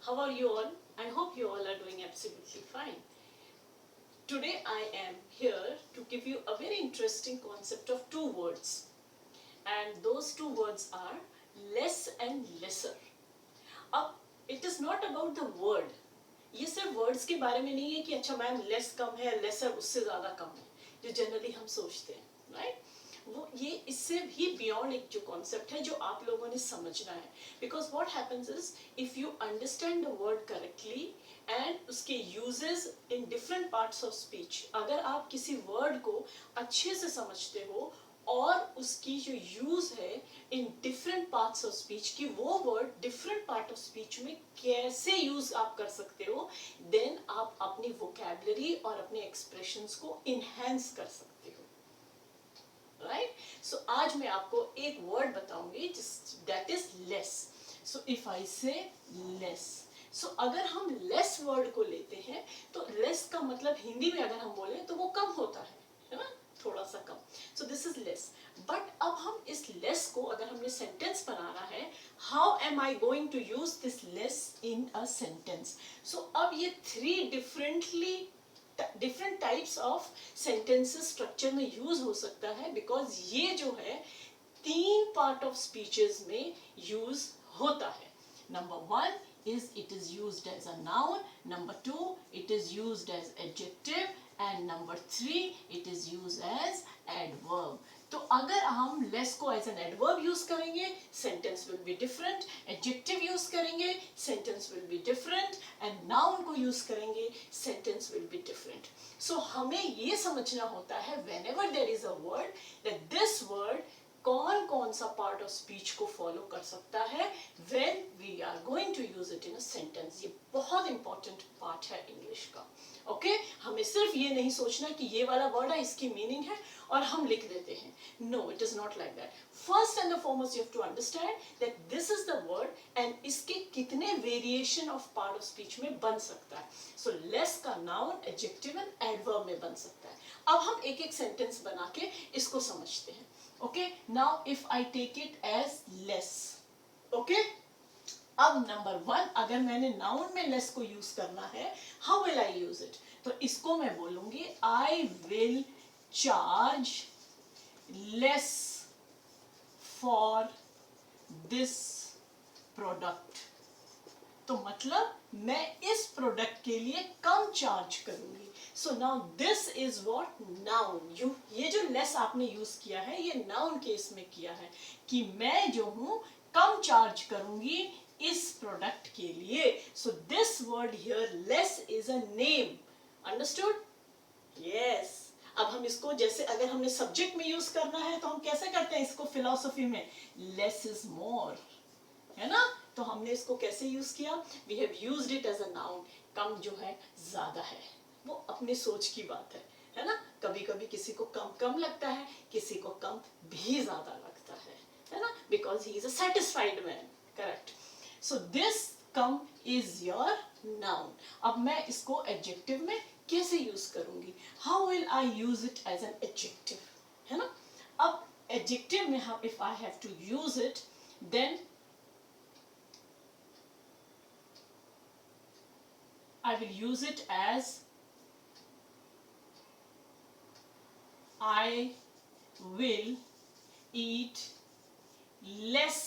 How are you all? I hope you all are doing absolutely fine. Today I am here to give you a very interesting concept of two words. And those two words are less and lesser. अब it is not about the word. ये सिर्फ words के बारे में नहीं है कि अच्छा मैम less कम है, lesser उससे ज़्यादा कम है, जो जनरली हम सोचते हैं, right? वो ये इससे भी बियॉन्ड एक जो कॉन्सेप्ट है जो आप लोगों ने समझना है. Because what happens is if you understand the word correctly and उसके uses in different parts of speech, अगर आप किसी वर्ड को अच्छे से समझते हो और उसकी जो यूज है इन डिफरेंट पार्ट्स ऑफ स्पीच की वो word different part of speech में कैसे यूज आप कर सकते हो, देन आप अपनी वोकैबुलरी और अपने एक्सप्रेशंस को इनहेंस कर सकते हो. राइट सो आज मैं आपको एक वर्ड बताऊंगी that is less. So if I से लेस, सो अगर हम लेस वर्ड को लेते हैं तो लेस का मतलब हिंदी में अगर हम बोले तो वो कम होता है ना, थोड़ा सा कम. So this is less. But अब हम इस लेस को अगर हमने सेंटेंस बनाना है, how am I going to use this less in a sentence. So अब ये three different types of sentences structure में यूज हो सकता है, बिकॉज ये जो है तीन पार्ट ऑफ स्पीचेस में यूज होता है. Number one is it is used as a noun, number two it is used as adjective, and number three it is used as adverb. तो अगर हम लेस को एज एन एडवर्ब यूज करेंगे sentence will be different, adjective use करेंगे sentence will be different, and noun को use करेंगे sentence will be different. So हमें ये समझना होता है whenever there is a word that this word कौन कौन सा पार्ट ऑफ स्पीच को फॉलो कर सकता है when we are going to use it in a sentence. ये बहुत इंपॉर्टेंट पार्ट है इंग्लिश का. ओके हमें सिर्फ ये नहीं सोचना कि ये वाला वर्ड है इसकी मीनिंग है और हम लिख देते हैं. No, it is not like that. First and the foremost you have to understand that this is the word and इसके कितने variation of part of speech में बन सकता है. सो लेस का नाउन, एडजेक्टिव एंड एडवर्ब में बन सकता है. अब हम एक एक सेंटेंस बना के इसको समझते हैं. Okay, now if I take it as less, okay, अब नंबर वन अगर मैंने नाउन में लेस को यूज करना है, how will I use it. तो इसको मैं बोलूंगी I will charge less for this product. तो मतलब मैं इस प्रोडक्ट के लिए कम चार्ज करूंगी. So now this is what noun. ये जो लेस आपने यूज किया है ये नाउन केस में किया है कि मैं जो हूं कम चार्ज करूंगी इस प्रोडक्ट के लिए. So this word here less is a name. Understood? Yes. अब हम इसको जैसे अगर हमने सब्जेक्ट में यूज करना है तो हम कैसे करते हैं इसको फिलॉसफी में, लेस इज मोर, है ना. तो हमने इसको कैसे यूज किया, we have used it as a noun. कम जो है ज्यादा है, वो अपनी सोच की बात है ना. कभी कभी किसी को कम कम लगता है, किसी को कम भी ज्यादा लगता है ना, because he is a satisfied man. Correct. So this कम इज योर नाउन. अब मैं इसको एडजेक्टिव में कैसे यूज करूंगी, how will I use it as an adjective, है ना. अब एडजेक्टिव में हम if I have to use it then I will use it as I will eat less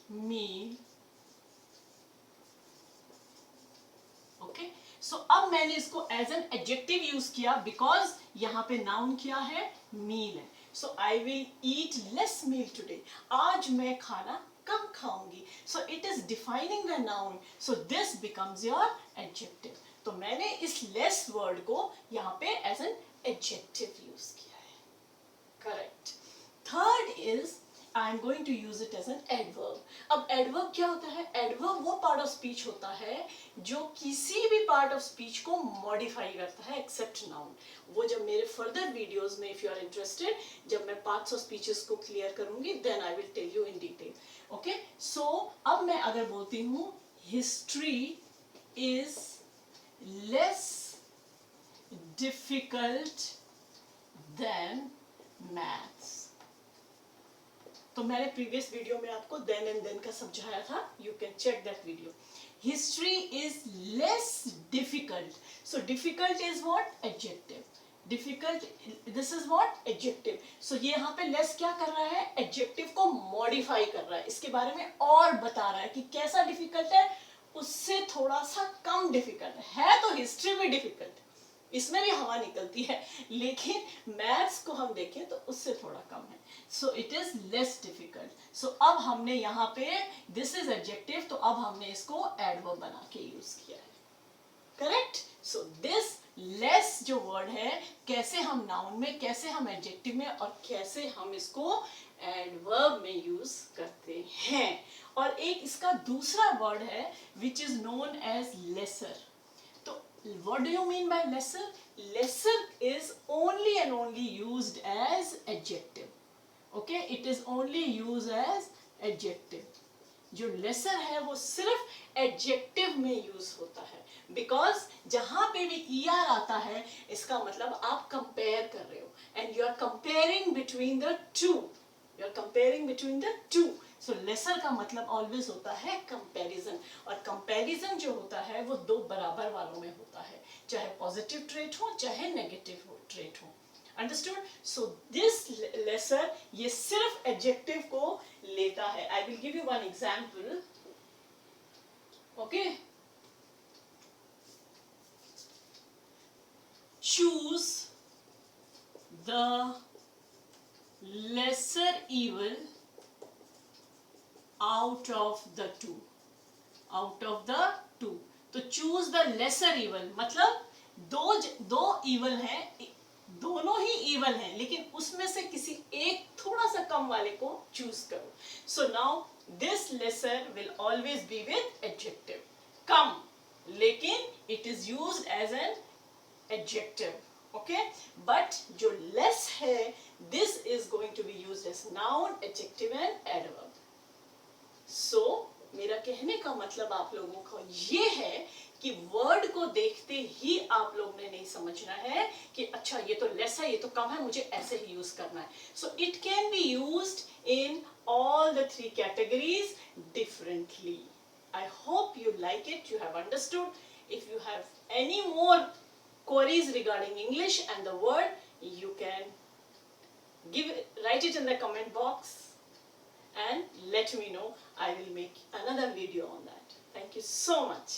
meal. Okay, so अब मैंने इसको एज एन एडजेक्टिव यूज किया because यहाँ पे नाउन क्या है, मील है. So I will eat less meal today. आज मैं खाना कम खाऊंगी. So it is defining the noun. So this becomes your adjective. तो मैंने इस लेस वर्ड को यहाँ पे एज एन एडजेक्टिव यूज किया है. Correct. Third is I am going to use it as an adverb. अब एडवर्ब क्या होता है, एडवर्ब वो पार्ट ऑफ स्पीच होता है जो किसी भी पार्ट ऑफ स्पीच को मॉडिफाई करता है एक्सेप्ट नाउन. वो जब मेरे फर्दर वीडियोस में इफ यू आर इंटरेस्टेड, जब मैं पार्ट्स ऑफ स्पीचेस को क्लियर करूंगी then I will tell you in detail. Okay, so अब मैं अगर बोलती हूँ history is less difficult than maths, तो मैंने प्रीवियस वीडियो में आपको देन एंड देन का समझाया था, you can check that video. History is less difficult. So difficult is what? Adjective. Difficult, this is what? Adjective. So ये यहाँ पे लेस क्या कर रहा है? एडजेक्टिव को मॉडिफाई कर रहा है, इसके बारे में और बता रहा है कि कैसा डिफिकल्ट है, उससे थोड़ा सा कम डिफिकल्ट है. तो हिस्ट्री में डिफिकल्ट, इसमें भी हवा निकलती है, लेकिन मैथ्स को हम देखें तो उससे थोड़ा कम है. So it is less difficult. So अब हमने यहाँ पे दिस इज एडजेक्टिव, तो अब हमने इसको एडवर्ब बना के यूज किया है. करेक्ट. सो दिस लेस जो वर्ड है, कैसे हम नाउन में, कैसे हम एडजेक्टिव में, और कैसे हम इसको एडवर्ब में यूज करते हैं. और एक इसका दूसरा वर्ड है which is known as lesser. तो what do you mean by lesser? Lesser is only and only used as adjective. Okay, it is only used as adjective. जो lesser है वो सिर्फ adjective में यूज होता है, because जहां पे भी er आता है, इसका मतलब आप compare कर रहे हो, and you are comparing between the two. You are comparing between the two. So lesser का मतलब ऑलवेज होता है कंपैरिजन, और कंपैरिजन जो होता है वो दो बराबर वालों में होता है, चाहे पॉजिटिव ट्रेट हो चाहे नेगेटिव ट्रेट हो. अंडरस्टूड. सो दिस लेसर ये सिर्फ एडजेक्टिव को लेता है. I will give you one example. Okay, choose the lesser evil out of the two. Out of the two. तो choose the lesser evil, मतलब दो evil हैं, दोनों ही evil हैं, लेकिन उसमें से किसी एक थोड़ा सा कम वाले को choose करो. So now this lesser will always be with adjective. कम, लेकिन it is used as an adjective. Okay, but जो less है, this is going to be used as noun, adjective and adverb. सो मेरा कहने का मतलब आप लोगों को ये है कि वर्ड को देखते ही आप लोग ने नहीं समझना है कि अच्छा ये तो लेस है, ये तो कम है, मुझे ऐसे ही यूज करना है. So it can be used in all the three categories differently. I hope you like it, you have understood. If you have any more queries regarding English and the word, you can write it in the comment box and let me know. I will make another video on that. Thank you so much.